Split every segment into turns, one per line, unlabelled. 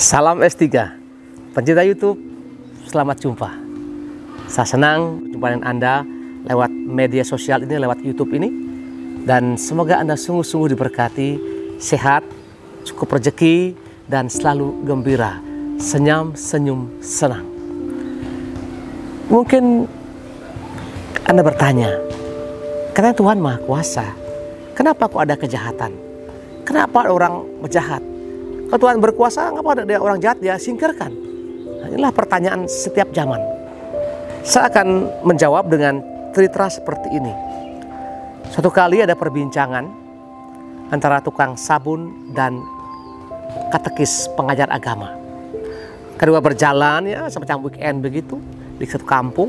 Salam S3, pencinta YouTube, selamat jumpa. Saya senang berjumpa dengan Anda lewat media sosial ini, lewat YouTube ini. Dan semoga Anda sungguh-sungguh diberkati, sehat, cukup rezeki, dan selalu gembira, senyum, senyum, senang. Mungkin Anda bertanya, karena Tuhan Maha Kuasa, kenapa kok ada kejahatan? Kenapa orang berjahat? Kalau Tuhan berkuasa, kenapa ada orang jahat dia singkirkan? Nah, inilah pertanyaan setiap zaman. Saya akan menjawab dengan cerita seperti ini. Suatu kali ada perbincangan antara tukang sabun dan katekis pengajar agama. Kedua berjalan ya semacam weekend begitu di satu kampung.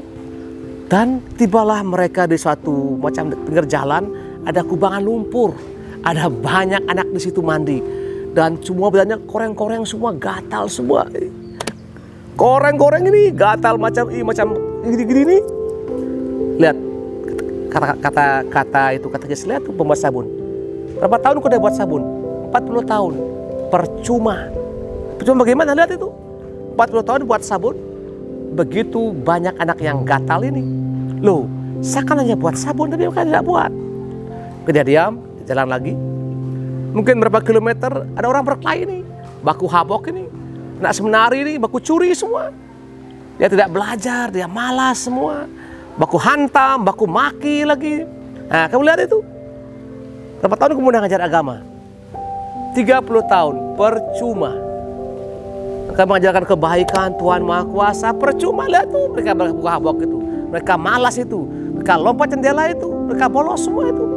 Dan tibalah mereka di suatu macam pinggir jalan, ada kubangan lumpur. Ada banyak anak di situ mandi. Dan semua badannya koreng-koreng semua, gatal semua. Koreng-koreng ini gatal macam gini-gini nih. Lihat kata itu katekis, lihat tuh pembuat sabun. Berapa tahun kau udah buat sabun? 40 tahun. Percuma. Percuma bagaimana? Lihat itu. 40 tahun buat sabun. Begitu banyak anak yang gatal ini. Loh, saya kan hanya buat sabun tapi mereka tidak buat. Dia diam, jalan lagi. Mungkin berapa kilometer ada orang berkelahi nih, baku habok ini, anak seminari ini, baku curi semua. Dia tidak belajar, dia malas semua, baku hantam, baku maki lagi. Nah, kamu lihat itu. Berapa tahun kemudian ngajar agama? 30 tahun, percuma. Mereka mengajarkan kebaikan, Tuhan Maha Kuasa, percuma. Lihat tuh, mereka baku habok itu, mereka malas itu, mereka lompat jendela itu, mereka bolos semua itu.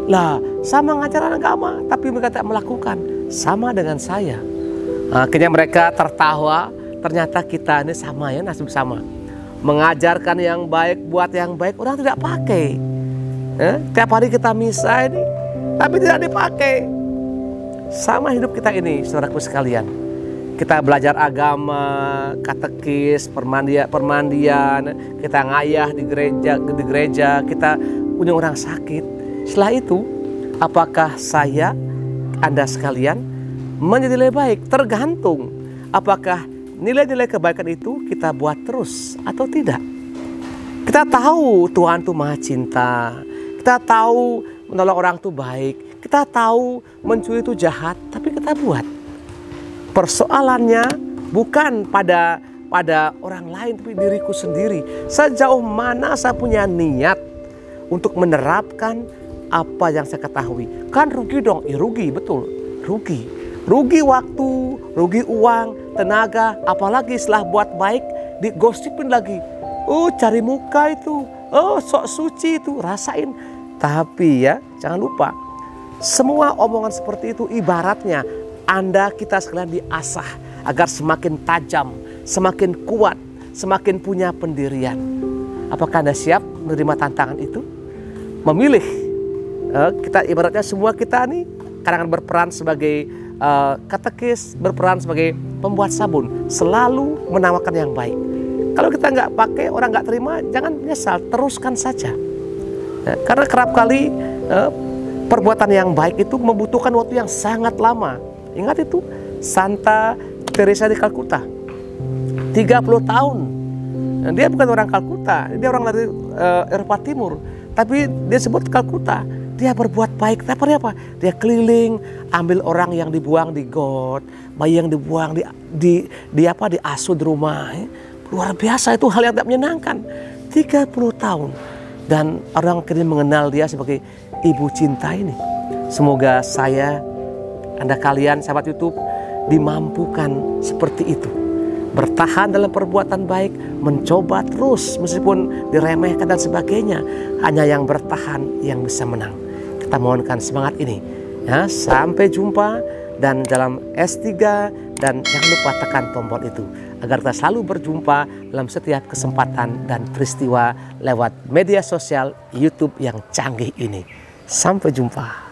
Lah, sama ngajaran agama, tapi mereka tidak melakukan. Sama dengan saya. Akhirnya mereka tertawa, ternyata kita ini sama ya, nasib sama. Mengajarkan yang baik, buat yang baik, orang tidak pakai. Tiap hari kita misa ini, tapi tidak dipakai. Sama hidup kita ini, saudaraku sekalian. Kita belajar agama, katekis, permandian, kita ngayah di gereja, kita punya orang sakit. Setelah itu, apakah saya, Anda sekalian, menjadi lebih baik? Tergantung apakah nilai-nilai kebaikan itu kita buat terus atau tidak. Kita tahu Tuhan itu Maha Cinta. Kita tahu menolong orang itu baik. Kita tahu mencuri itu jahat, tapi kita buat. Persoalannya bukan pada orang lain, tapi diriku sendiri. Sejauh mana saya punya niat untuk menerapkan apa yang saya ketahui. Kan rugi dong, rugi betul, rugi. Rugi waktu, rugi uang, tenaga, apalagi setelah buat baik digosipin lagi. Oh, cari muka itu, oh sok suci itu, rasain. Tapi ya jangan lupa, semua omongan seperti itu ibaratnya Anda kita sekalian diasah agar semakin tajam, semakin kuat, semakin punya pendirian. Apakah Anda siap menerima tantangan itu? Memilih. Kita ibaratnya semua kita nih kadang berperan sebagai katekis, berperan sebagai pembuat sabun, selalu menawarkan yang baik. Kalau kita nggak pakai, orang nggak terima, jangan menyesal, teruskan saja. Karena kerap kali perbuatan yang baik itu membutuhkan waktu yang sangat lama. Ingat itu, Santa Teresa di Kalkuta, 30 tahun. Dia bukan orang Kalkuta, dia orang dari Eropa Timur, tapi dia sebut Kalkuta. Dia berbuat baik, tapi apa? Dia keliling, ambil orang yang dibuang di got, bayi yang dibuang di asuh di rumah. Luar biasa, itu hal yang tidak menyenangkan. 30 tahun. Dan orang kini mengenal dia sebagai ibu cinta ini. Semoga saya, Anda kalian, sahabat YouTube, dimampukan seperti itu. Bertahan dalam perbuatan baik, mencoba terus meskipun diremehkan dan sebagainya. Hanya yang bertahan yang bisa menang. Kita mohonkan semangat ini. Ya, sampai jumpa dan dalam S3 dan jangan lupa tekan tombol itu agar kita selalu berjumpa dalam setiap kesempatan dan peristiwa lewat media sosial YouTube yang canggih ini. Sampai jumpa.